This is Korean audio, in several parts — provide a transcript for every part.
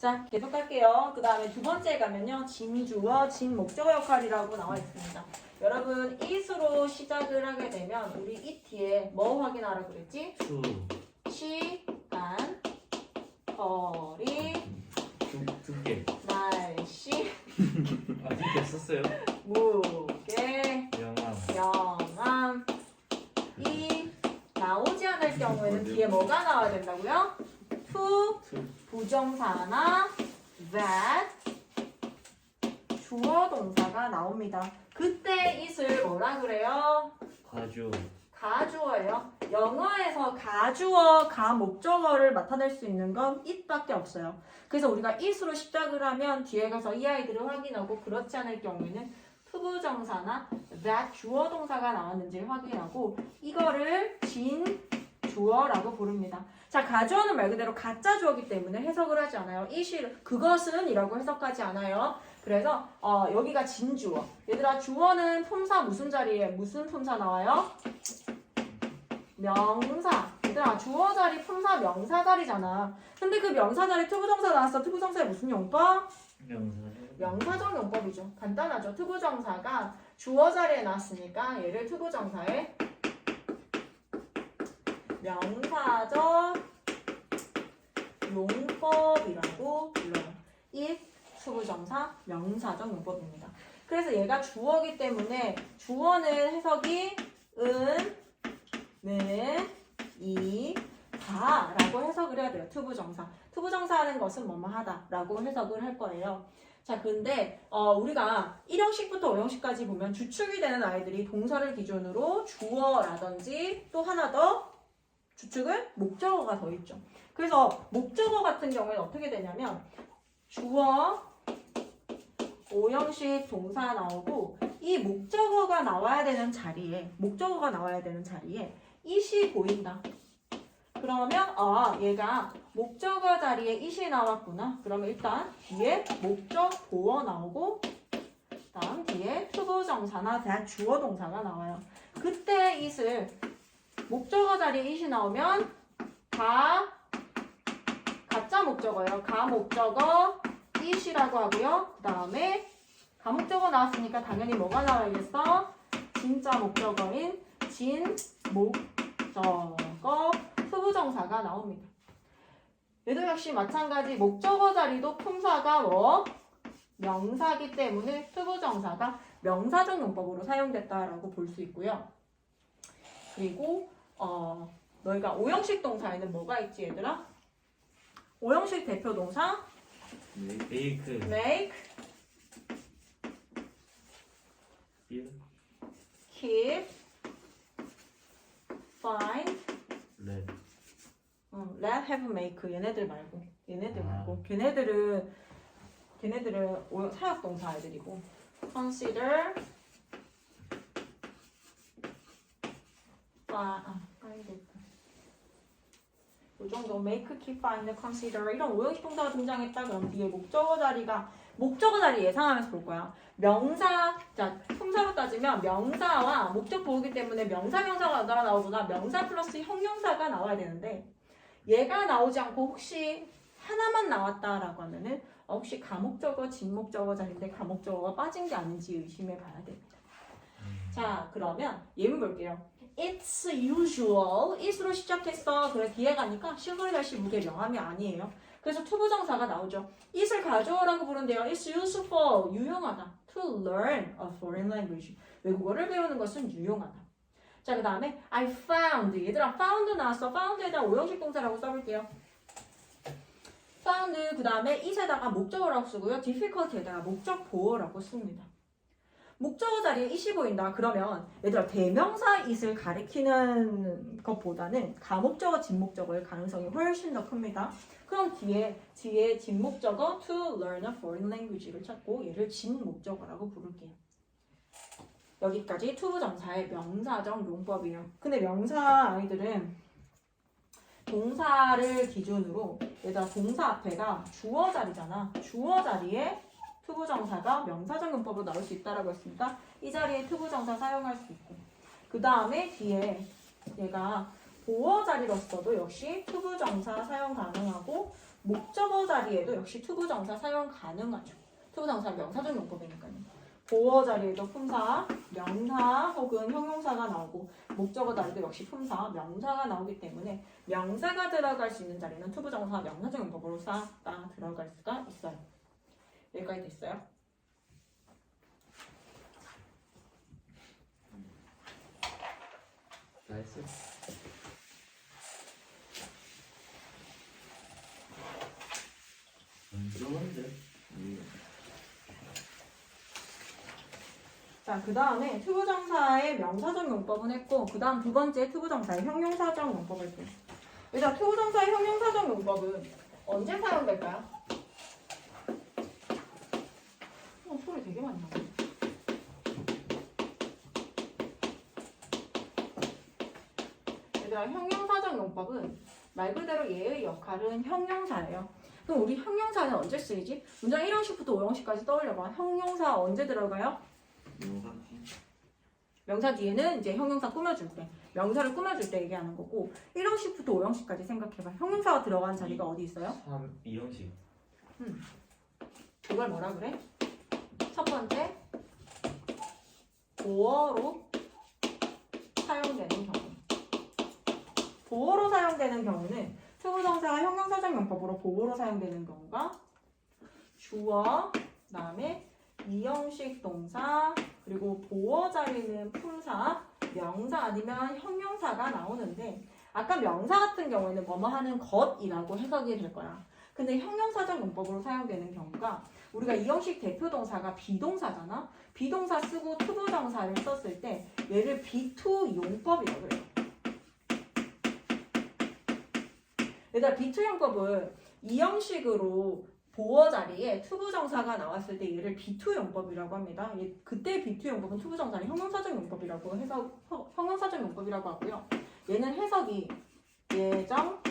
자, 계속 갈게요. 그 다음에 두 번째 가면요. 진주어, 진목적어 역할이라고 나와 있습니다. 여러분, it으로 시작을 하게 되면 우리 it 뒤에 뭐 확인하라 그랬지? 투. 시간, 거리, 두 개. 날씨, 아직도 썼어요? 무게, 영암. 영암. 이 나오지 않을 경우에는 뒤에 뭐가 나와야 된다고요? to, 투. 부정사나 that, 주어 동사가 나옵니다. 그때 it을 뭐라 그래요? 과주. 가주어예요. 영어에서 가주어, 가목적어를 나타낼 수 있는 건 it밖에 없어요. 그래서 우리가 it으로 시작을 하면 뒤에 가서 이 아이들을 확인하고 그렇지 않을 경우에는 투부정사나 that 주어 동사가 나왔는지를 확인하고 이거를 진주어라고 부릅니다. 자, 가주어는 말 그대로 가짜 주어이기 때문에 해석을 하지 않아요. 그것은 이라고 해석하지 않아요. 그래서 여기가 진주어. 얘들아, 주어는 품사 무슨 자리에 무슨 품사 나와요? 명사. 얘들아, 주어 자리 품사 명사 자리잖아. 근데 그 명사 자리 투부정사 나왔어. 투부정사의 무슨 용법? 명사. 명사적 용법이죠. 간단하죠. 투부정사가 주어 자리에 나왔으니까 얘를 투부정사의 명사적 용법이라고 불러요. 이 투부정사 명사적 용법입니다. 그래서 얘가 주어기 때문에 주어는 해석이 는, 이, 다 라고 해석을 해야 돼요. 투부정사. 투부정사 하는 것은 뭐뭐 하다 라고 해석을 할 거예요. 자, 근데 우리가 1형식부터 5형식까지 보면 주축이 되는 아이들이 동사를 기준으로 주어라든지 또 하나 더 주축은 목적어가 더 있죠. 그래서 목적어 같은 경우에는 어떻게 되냐면 주어 5형식 동사 나오고 이 목적어가 나와야 되는 자리에 it이 보인다. 그러면 얘가 목적어 자리에 it이 나왔구나. 그러면 일단 뒤에 목적 보어 나오고 다음 뒤에 투부정사나 that 주어 동사가 나와요. 그때 it을 목적어 자리에 it이 나오면 가짜 목적어예요. 가목적어 it이라고 하고요. 그 다음에 가목적어 나왔으니까 당연히 뭐가 나와야겠어? 진짜 목적어인 진목적어 투부정사가 나옵니다. 얘도 역시 마찬가지 목적어 자리도 품사가 명사기 때문에 투부정사가 명사적 용법으로 사용됐다라고 볼 수 있고요. 그리고 너희가 5형식 동사에는 뭐가 있지 얘들아? 5형식 대표 동사 make. make, keep, find, let. let, have, make 얘네들 말고 걔네들은 사역 동사 애들이고 consider, find 이 정도 make, keep, find, consider 이런 5형식 동사가 등장했다 그러면 뒤에 목적어 자리 예상하면서 볼 거야. 명사, 자 품사로 따지면 명사와 목적 보호기 때문에 명사가 나오거나 명사 플러스 형용사가 나와야 되는데 얘가 나오지 않고 혹시 하나만 나왔다라고 하면은 혹시 가목적어, 진목적어 자리인데 가목적어가 빠진 게 아닌지 의심해 봐야 됩니다. 자, 그러면 예문 볼게요. It's usual. it으로 시작했어. 그래 뒤에 가니까 실물이 다시 무게 명함이 아니에요. 그래서 투부정사가 나오죠. it을 가져오라고 부른대요. It's useful. 유용하다. To learn a foreign language. 외국어를 배우는 것은 유용하다. 자, 그 다음에 I found. 얘들아 found 나왔어. found에다 5형식 동사라고 써볼게요. found 그 다음에 it에다가 목적어라고 쓰고요. difficult에다가 목적 보어라고 씁니다. 목적어 자리에 it이 보인다. 그러면 얘들아 대명사 it을 가리키는 것보다는 가목적어, 진목적어의 가능성이 훨씬 더 큽니다. 그럼 뒤에 진목적어 to learn a foreign language를 찾고 얘를 진목적어라고 부를게요. 여기까지 투부정사의 명사적 용법이에요. 근데 명사 아이들은 동사를 기준으로 얘들아 동사 앞에가 주어 자리잖아. 주어 자리에 투부정사가 명사적 용법으로 나올 수 있다라고 했으니까 이 자리에 투부정사 사용할 수 있고 그 다음에 뒤에 얘가 보어 자리로서도 역시 투부정사 사용 가능하고 목적어 자리에도 역시 투부정사 사용 가능하죠. 투부정사 명사적 용법이니까요. 보어 자리에도 품사, 명사 혹은 형용사가 나오고 목적어 자리도 역시 품사, 명사가 나오기 때문에 명사가 들어갈 수 있는 자리는 투부정사 명사적 용법으로 싹 다 들어갈 수가 있어요. 여기까지 됐어요? 다 했어? 들어갔는데? 자, 그 다음에 투부정사의 명사적 용법은 했고, 그 다음 두 번째 투부정사의 형용사적 용법을 했어요. 일단 투부정사의 형용사적 용법은 언제 사용될까요? 소리 되게 많이 나네. 얘들아, 형용사적 용법은 말 그대로 얘의 역할은 형용사예요. 그럼 우리 형용사는 언제 쓰이지? 문장 1형식부터 5형식까지 떠올려봐. 형용사 언제 들어가요? 명사? 명사 뒤에는 이제 형용사 꾸며줄 때, 명사를 꾸며줄 때 얘기하는 거고 1형식부터 5형식까지 생각해봐. 형용사가 들어간 자리가 어디 있어요? 3, 2형식. 그걸 뭐라 그래? 첫 번째, 보어로 사용되는 경우. 보어로 사용되는 경우는 투부정사가 형용사적 용법으로 보어로 사용되는 경우가 주어, 그다음에 2형식 동사, 그리고 보어 자리는 품사, 명사 아니면 형용사가 나오는데 아까 명사 같은 경우에는 뭐뭐 하는 것이라고 해석이 될 거야. 근데 형용사적 용법으로 사용되는 경우가 우리가 2형식 대표 동사가 비동사잖아. 비동사 쓰고 투부정사를 썼을 때 얘를 B2 용법이라고 그래요. 얘들아, B2 용법은 2형식으로 보어 자리에 투부정사가 나왔을 때 얘를 B2 용법이라고 합니다. 그때 B2 용법은 투부정사를 형용사적 용법이라고 해서 형용사적 용법이라고 하고요. 얘는 해석이 예정,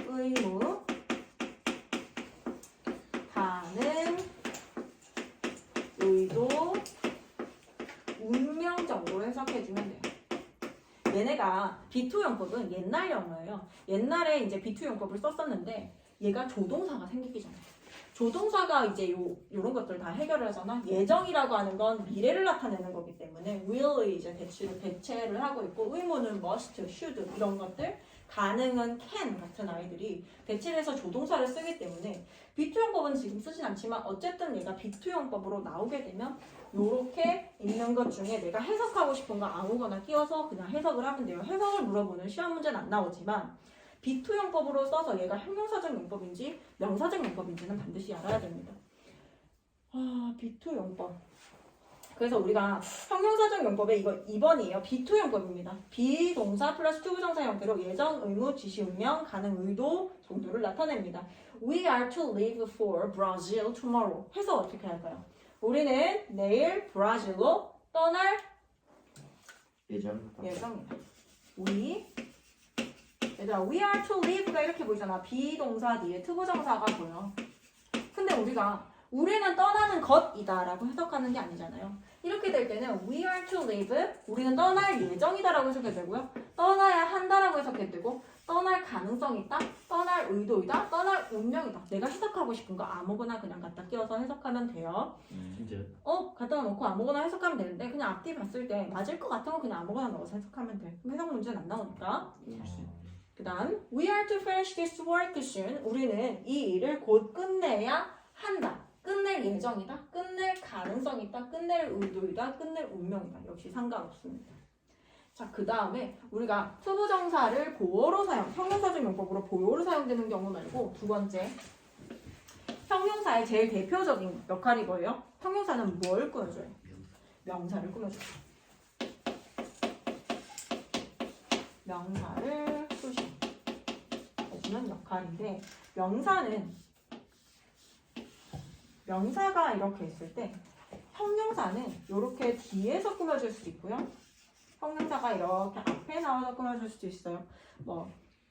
의무, 가능, 의도, 운명 정도로 해석해주면 돼요. 얘네가 B2 용법은 옛날 영어예요. 옛날에 이제 B2 용법을 썼었는데 얘가 조동사가 생기기 전에 조동사가 이제 요런 것들 다 해결을 하잖아. 예정이라고 하는 건 미래를 나타내는 거기 때문에 will이 이제 대체를 하고 있고 의무는 must, should 이런 것들 가능은 can 같은 아이들이 대체를 해서 조동사를 쓰기 때문에 B2 용법은 지금 쓰진 않지만 어쨌든 얘가 B2 용법으로 나오게 되면 요렇게 있는 것 중에 내가 해석하고 싶은 거 아무거나 끼워서 그냥 해석을 하면 돼요. 해석을 물어보는 시험 문제는 안 나오지만 B2 용법으로 써서 얘가 형용사적 용법인지 명사적 용법인지는 반드시 알아야 됩니다. B2 용법. 그래서 우리가 형용사적 용법에 이거 2번이에요. B2 용법입니다. 비동사 플러스 투부정사 형태로 예정, 의무, 지시, 운명, 가능, 의도 정도를 나타냅니다. We are to leave for Brazil tomorrow. 해서 어떻게 할까요? 우리는 내일 브라질로 떠날 예정이다. 얘들아, we are to leave가 이렇게 보이잖아. 비동사 뒤에 투부정사가 보여. 근데 우리는 떠나는 것이다 라고 해석하는 게 아니잖아요. 이렇게 될 때는 we are to leave, 우리는 떠날 예정이다 라고 해석해도 되고요. 떠나야 한다 라고 해석해도 되고 떠날 가능성이 있다, 떠날 의도이다, 떠날 운명이다. 내가 해석하고 싶은 거 아무거나 그냥 갖다 끼워서 해석하면 돼요. 진짜요? 갖다 놓고 아무거나 해석하면 되는데 그냥 앞뒤 봤을 때 맞을 것 같은 거 그냥 아무거나 넣어서 해석하면 돼. 그럼 해석 문제는 안 나오니까. 그 다음 we are to finish this work soon. 우리는 이 일을 곧 끝내야 한다. 끝낼 예정이다. 끝낼 가능성이 있다. 끝낼 의도이다. 끝낼 운명이다. 역시 상관없습니다. 자, 그 다음에 우리가 투부정사를 보어로 형용사적 용법으로 보어로 사용되는 경우 말고 두 번째 형용사의 제일 대표적인 역할이 뭐예요? 형용사는 뭘 꾸며줘요? 명사를 꾸며줘요. 명사를 해주는 역할인데 명사가 이렇게 있을 때 형용사는 이렇게 뒤에서 꾸며줄 수도 있고요. 형용사가 이렇게 앞에 나와서 꾸며줄 수도 있어요. 뭐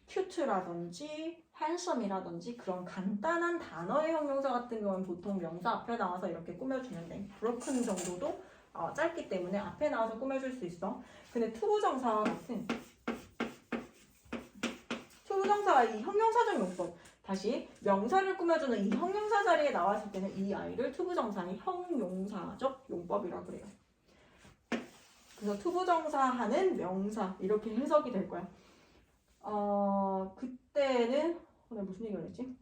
cute라든지 handsome이라든지 그런 간단한 단어의 형용사 같은 경우는 보통 명사 앞에 나와서 이렇게 꾸며주는데 broken 정도도 짧기 때문에 앞에 나와서 꾸며줄 수 있어. 근데 투부정사와 같은 투부정사가 이 형용사적 용법. 다시 명사를 꾸며주는 이 형용사 자리에 나왔을 때는 이 아이를 투부정사의 형용사적 용법이라고 그래요. 그래서 투부정사하는 명사 이렇게 해석이 될 거야. 그때는 오늘 무슨 얘기를 했지?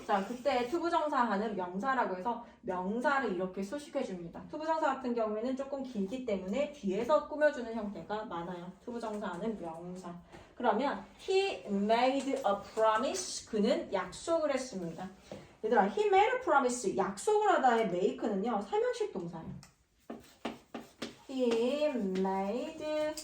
자, 그때 투부정사하는 명사라고 해서 명사를 이렇게 수식해 줍니다. 투부정사 같은 경우에는 조금 길기 때문에 뒤에서 꾸며주는 형태가 많아요. 투부정사하는 명사. 그러면 he made a promise. 그는 약속을 했습니다. 얘들아, he made a promise. 약속을 하다의 make는요, 삼형식 동사예요. He made a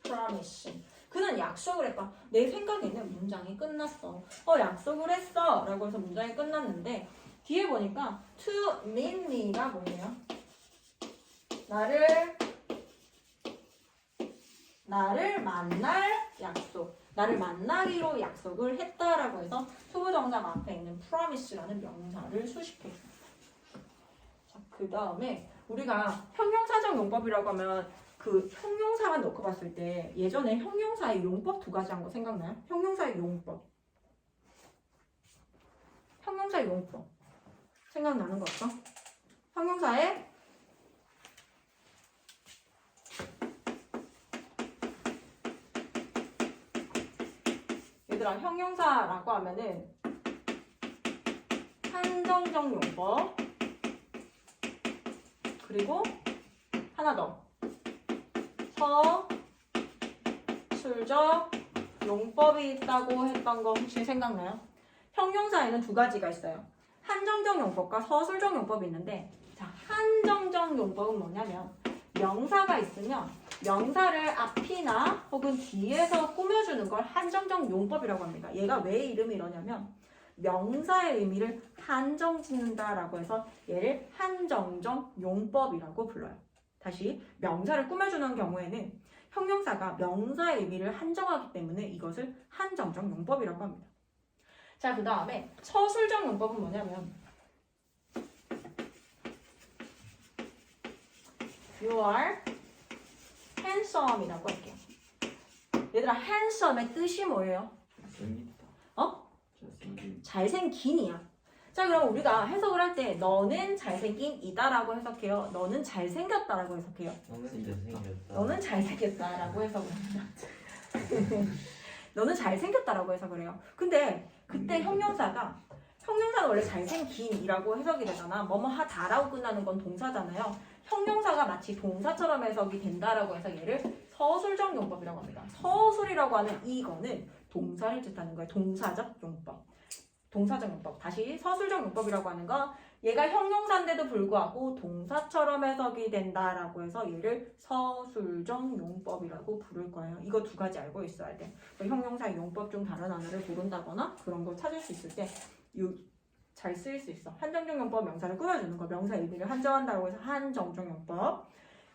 promise. 그는 약속을 했다. 내 생각에는 문장이 끝났어. 약속을 했어. 라고 해서 문장이 끝났는데 뒤에 보니까 to meet me가 뭐예요? 나를 만날 약속. 나를 만나기로 약속을 했다라고 해서 투부정사 앞에 있는 promise라는 명사를 수식해줍니다. 자, 그 다음에 우리가 형용사적 용법이라고 하면 그 형용사만 놓고 봤을 때 예전에 형용사의 용법 두 가지 한 거 생각나요? 형용사의 용법. 형용사의 용법. 생각나는 거 없어? 형용사의 얘들아, 형용사라고 하면은 한정적 용법 그리고 하나 더 서술적 용법이 있다고 했던 거 혹시 생각나요? 형용사에는 두 가지가 있어요. 한정적 용법과 서술적 용법이 있는데, 자, 한정적 용법은 뭐냐면 명사가 있으면 명사를 앞이나 혹은 뒤에서 꾸며주는 걸 한정적 용법이라고 합니다. 얘가 왜 이름이 이러냐면 명사의 의미를 한정 짓는다라고 해서 얘를 한정적 용법이라고 불러요. 다시 명사를 꾸며주는 경우에는 형용사가 명사의 의미를 한정하기 때문에 이것을 한정적 용법이라고 합니다. 자, 그 다음에 서술적 용법은 뭐냐면 You are handsome이라고 할게요. 얘들아, handsome의 뜻이 뭐예요? 잘생겼다. 잘생긴. 잘생긴이야. 자, 그럼 우리가 해석을 할 때 너는 잘생긴이다라고 해석해요. 너는 잘생겼다라고 해석해요. 너는 잘생겼다. 너는 잘생겼다라고 해석을 합니다. 너는 잘생겼다라고 해석을 해요. 근데 그때 형용사는 원래 잘생긴이라고 해석이 되잖아. 뭐뭐 하다라고 끝나는 건 동사잖아요. 형용사가 마치 동사처럼 해석이 된다라고 해서 얘를 서술적 용법이라고 합니다. 서술이라고 하는 이거는 동사를 뜻하는 거예요. 동사적 용법. 동사적 용법. 다시 서술적 용법이라고 하는 건 얘가 형용사인데도 불구하고 동사처럼 해석이 된다라고 해서 얘를 서술적 용법이라고 부를 거예요. 이거 두 가지 알고 있어야 돼. 형용사의 용법 중 다른 하나를 고른다거나 그런 거 찾을 수 있을 때 잘 쓰일 수 있어. 한정적 용법 명사를 꾸며주는 거. 명사의 의미를 한정한다고 해서 한정적 용법.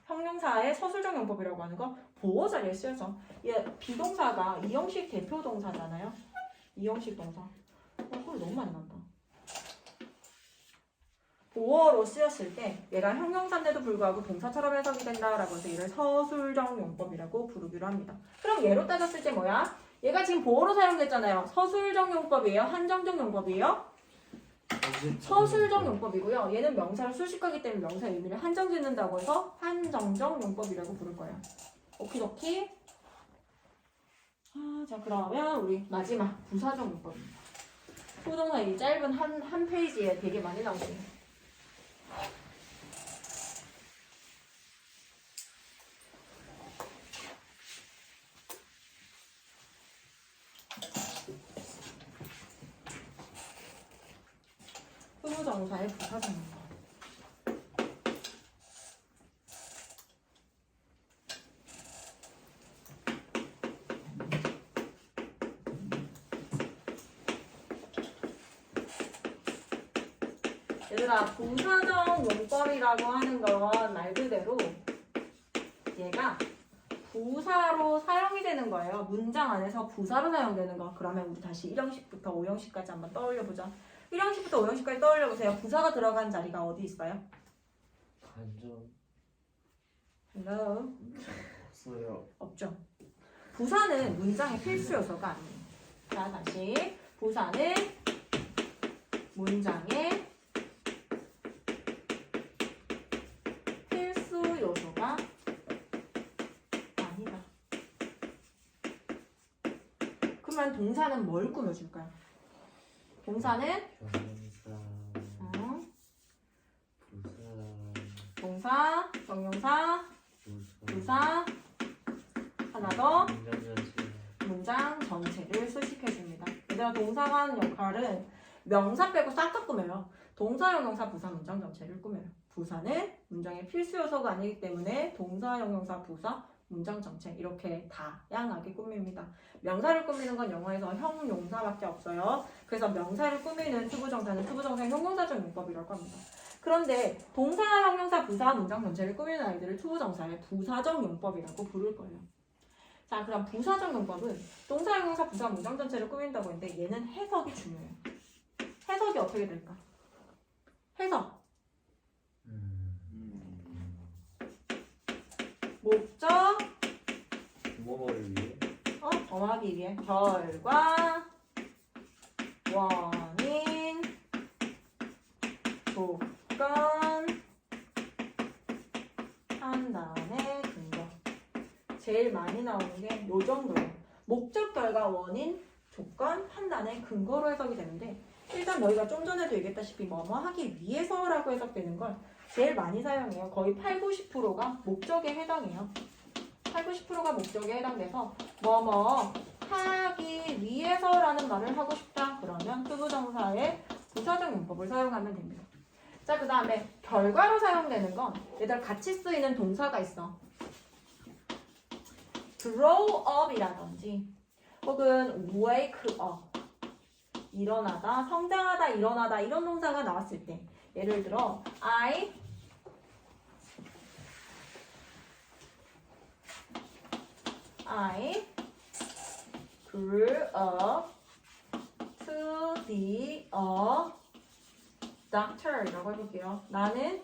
형용사의 서술적 용법이라고 하는 거 보어 자리에 쓰여서 얘 비동사가 이형식 대표 동사잖아요. 이형식 동사. 소리 너무 많이 난다. 보어로 쓰였을 때 얘가 형용사인데도 불구하고 동사처럼 해석이 된다라고 해서 얘를 서술적 용법이라고 부르기로 합니다. 그럼 얘로 따졌을 때 뭐야? 얘가 지금 보어로 사용됐잖아요. 서술적 용법이에요? 한정적 용법이에요? 서술적 용법이고요. 얘는 명사를 수식하기 때문에 명사의 의미를 한정 짓는다고 해서 한정적 용법이라고 부를 거예요. 오키도키. 자, 그러면 우리 마지막 부사적 용법입니다. 소동사 이 짧은 한 페이지에 되게 많이 나오거든요. 소모정사의 부사적 용법. 얘들아, 부사적 용법이라고 하는 건 말 그대로 얘가 부사로 사용이 되는 거예요. 문장 안에서 부사로 사용되는 거. 그러면 우리 다시 1형식부터 5형식까지 한번 떠올려보자. 1형식부터 5형식까지 떠올려보세요. 부사가 들어간 자리가 어디 있어요? 간접. Hello. 없어요. 없죠. 부사는 문장의 필수 요소가 아니에요. 자, 다시. 부사는 문장의 필수 요소가 아니다. 그러면 동사는 뭘 꾸며줄까요? 동사는 경사, 동사, 정용사, 부사, 부사, 하나 더 문장 전체. 문장 전체를 수식해줍니다. 얘들아, 동사가 하는 역할은 명사 빼고 싹 다 꾸며요. 동사, 형용사, 부사, 문장 전체를 꾸며요. 부사는 문장의 필수 요소가 아니기 때문에 동사, 형용사, 부사, 문장 전체 이렇게 다양하게 꾸밉니다. 명사를 꾸미는 건 영어에서 형용사밖에 없어요. 그래서 명사를 꾸미는 투부정사는 투부정사의 형용사적 용법이라고 합니다. 그런데 동사, 형용사, 부사, 문장 전체를 꾸미는 아이들을 투부정사의 부사적 용법이라고 부를 거예요. 자, 그럼 부사적 용법은 동사, 형용사, 부사, 문장 전체를 꾸민다고 했는데 얘는 해석이 중요해요. 해석이 어떻게 될까? 해석. 목적, 뭐뭐를 위해? 범하기 위해 결과, 원인, 조건, 판단의 근거. 제일 많이 나오는 게 요 정도예요. 목적, 결과, 원인, 조건, 판단의 근거로 해석이 되는데 일단 너희가 좀 전에도 얘기했다시피 뭐뭐 하기 위해서라고 해석되는 걸 제일 많이 사용해요. 거의 80~90%가 목적에 해당해요. 80~90%가 목적에 해당돼서 뭐뭐 하기 위해서라는 말을 하고 싶다. 그러면 투부정사의 부사적 용법을 사용하면 됩니다. 자, 그 다음에 결과로 사용되는 건 얘들 같이 쓰이는 동사가 있어. grow up이라든지 혹은 wake up, 일어나다, 성장하다, 일어나다 이런 동사가 나왔을 때 예를 들어 I grew up to be a doctor이라고 해볼게요. 나는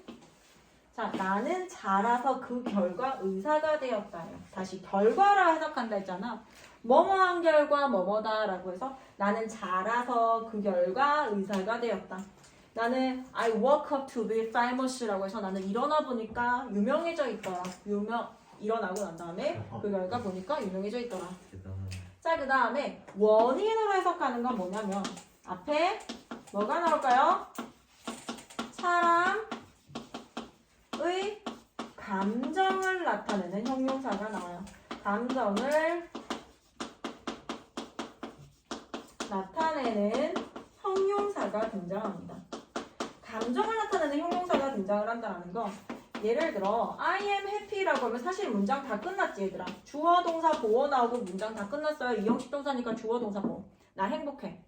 자라서 그 결과 의사가 되었다요. 다시 결과라 해석한다 했잖아. 뭐뭐한 결과 뭐뭐다라고 해서 나는 자라서 그 결과 의사가 되었다. 나는 I woke up to be famous라고 해서 나는 일어나 보니까 유명해져 있더라. 일어나고 난 다음에 그 결과 보니까 유명해져 있더라. 대단하네. 자, 그 다음에 원인으로 해석하는 건 뭐냐면 앞에 뭐가 나올까요? 사람의 감정을 나타내는 형용사가 나와요. 감정을 나타내는 형용사가 등장합니다. 감정을 나타내는 형용사가 등장을 한다는 건 예를 들어 I am happy라고 하면 사실 문장 다 끝났지 얘들아. 주어 동사 보어 나오고 문장 다 끝났어요. 이형식 동사니까 주어 동사 보어. 나 행복해.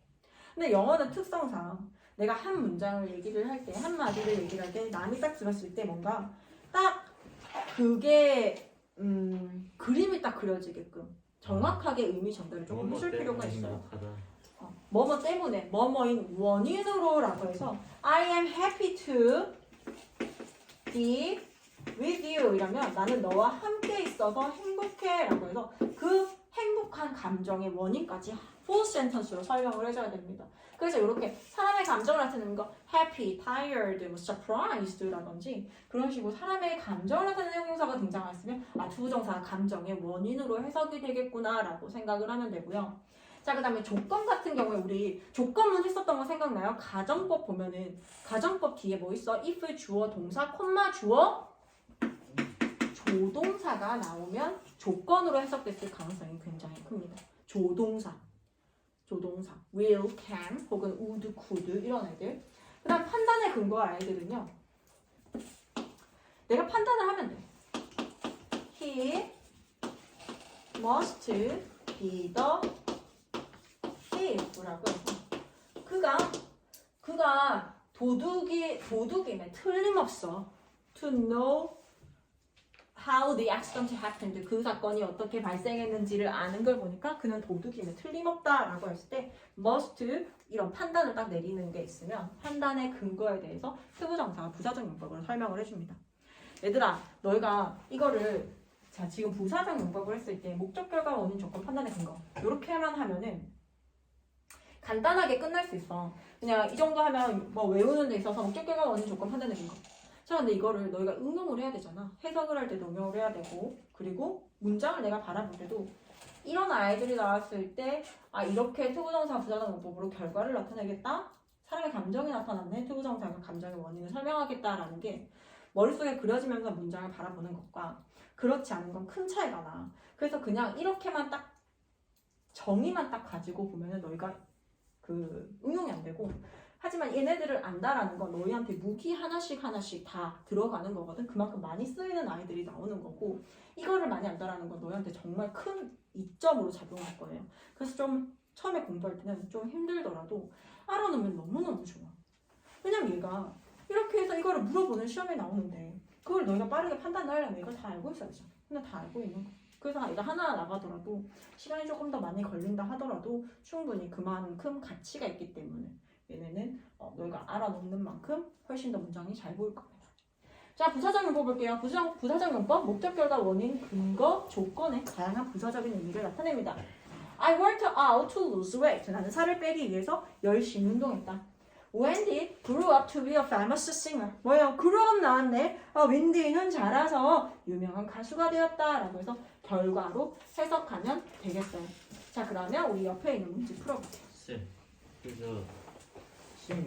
근데 영어는 특성상 내가 한 문장을 얘기를 할 때 한마디를 얘기를 할 때 남이 딱 들었을 때 뭔가 딱 그게 그림이 딱 그려지게끔 정확하게 의미 전달을 조금 해줄 필요가 있어요. 뭐뭐 때문에 뭐뭐인 원인으로라고 해서 I am happy to be with you 이러면 나는 너와 함께 있어서 행복해 라고 해서 그 행복한 감정의 원인까지 full sentence로 설명을 해줘야 됩니다. 그래서 이렇게 사람의 감정을 나타내는 거 happy, tired, surprised 라든지 그런 식으로 사람의 감정을 나타내는 형용사가 등장했으면 투부정사가 감정의 원인으로 해석이 되겠구나 라고 생각을 하면 되고요. 자, 그 다음에 조건 같은 경우에 우리 조건문 했었던 거 생각나요? 가정법 보면은 가정법 뒤에 뭐 있어? if, 주어, 동사, 콤마, 주어, 조동사가 나오면 조건으로 해석됐을 가능성이 굉장히 큽니다. 조동사 will, can 혹은 would, could 이런 애들. 그 다음 판단의 근거할 애들은요. 내가 판단을 하면 돼. He must be the thief라고 해서 그가 도둑임에 틀림없어. To know how the accident happened. 그 사건이 어떻게 발생했는지를 아는 걸 보니까 그는 도둑임에 틀림없다라고 했을 때 must 이런 판단을 딱 내리는 게 있으면 판단의 근거에 대해서 투부정사가 부사적 용법으로 설명을 해줍니다. 얘들아, 너희가 이거를 자, 지금 부사적 용법을 했을 때 목적, 결과, 원인, 조건, 판단의 근거 이렇게만 하면은 간단하게 끝날 수 있어. 그냥 이 정도 하면 뭐 외우는 데 있어서 목적, 결과, 원인, 조건, 판단의 근거. 자, 근데 이거를 너희가 응용을 해야 되잖아. 해석을 할 때도 응용을 해야 되고, 그리고 문장을 내가 바라볼 때도 이런 아이들이 나왔을 때 아, 이렇게 투부정사 부사적 용법으로 결과를 나타내겠다. 사람의 감정이 나타났네. 투부정사가 감정의 원인을 설명하겠다라는 게 머릿속에 그려지면서 문장을 바라보는 것과 그렇지 않은 건 큰 차이가 나. 그래서 그냥 이렇게만 딱 정의만 딱 가지고 보면은 너희가 그 응용이 안 되고, 하지만 얘네들을 안다라는 건 너희한테 무기 하나씩 다 들어가는 거거든. 그만큼 많이 쓰이는 아이들이 나오는 거고, 이거를 많이 안다라는 건 너희한테 정말 큰 이점으로 작용할 거예요. 그래서 좀 처음에 공부할 때는 좀 힘들더라도 알아놓으면 너무너무 좋아. 왜냐면 얘가 이렇게 해서 이거를 물어보는 시험에 나오는데 그걸 너희가 빠르게 판단을 하려면 이걸 다 알고 있어야죠. 근데 다 알고 있는 거. 그래서 얘가 하나 나가더라도 시간이 조금 더 많이 걸린다 하더라도 충분히 그만큼 가치가 있기 때문에 얘네는 너희가 알아놓는 만큼 훨씬 더 문장이 잘 보일 겁니다. 자, 부사적 용법 볼게요. 부사적 용법, 목적, 결과, 원인, 근거, 조건의 다양한 부사적인 의미를 나타냅니다. I worked out to lose weight. 나는 살을 빼기 위해서 열심히 운동했다. Wendy grew up to be a famous singer. 뭐예요? grew up 나왔네. 윈디는 자라서 유명한 가수가 되었다. 라고 해서 결과로 해석하면 되겠어요. 자, 그러면 우리 옆에 있는 문제 풀어볼게요. 쌤, 그래서